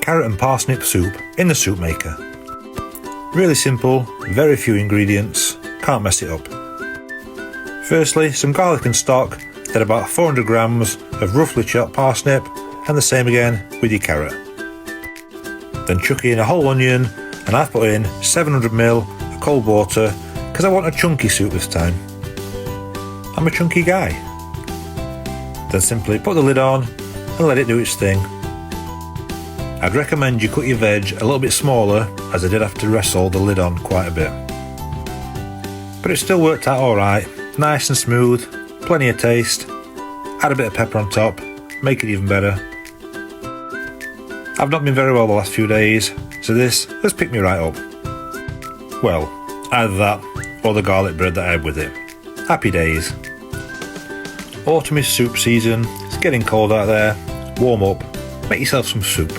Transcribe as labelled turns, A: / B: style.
A: carrot and parsnip soup in the soup maker. Really simple, very few ingredients, can't mess it up. Firstly, some garlic and stock, then about 400 grams of roughly chopped parsnip, and the same again with your carrot. Then chuck in a whole onion, and I've put in 700ml of cold water because I want a chunky soup this time. I'm a chunky guy. Then simply put the lid on and let it do its thing. I'd recommend you cut your veg a little bit smaller, as I did have to wrestle the lid on quite a bit. But it still worked out alright, nice and smooth, plenty of taste. Add a bit of pepper on top, make it even better. I've not been very well the last few days, so this has picked me right up. Well, either that or the garlic bread that I had with it. Happy days. Autumn is soup season, it's getting cold out there. Warm up, make yourself some soup.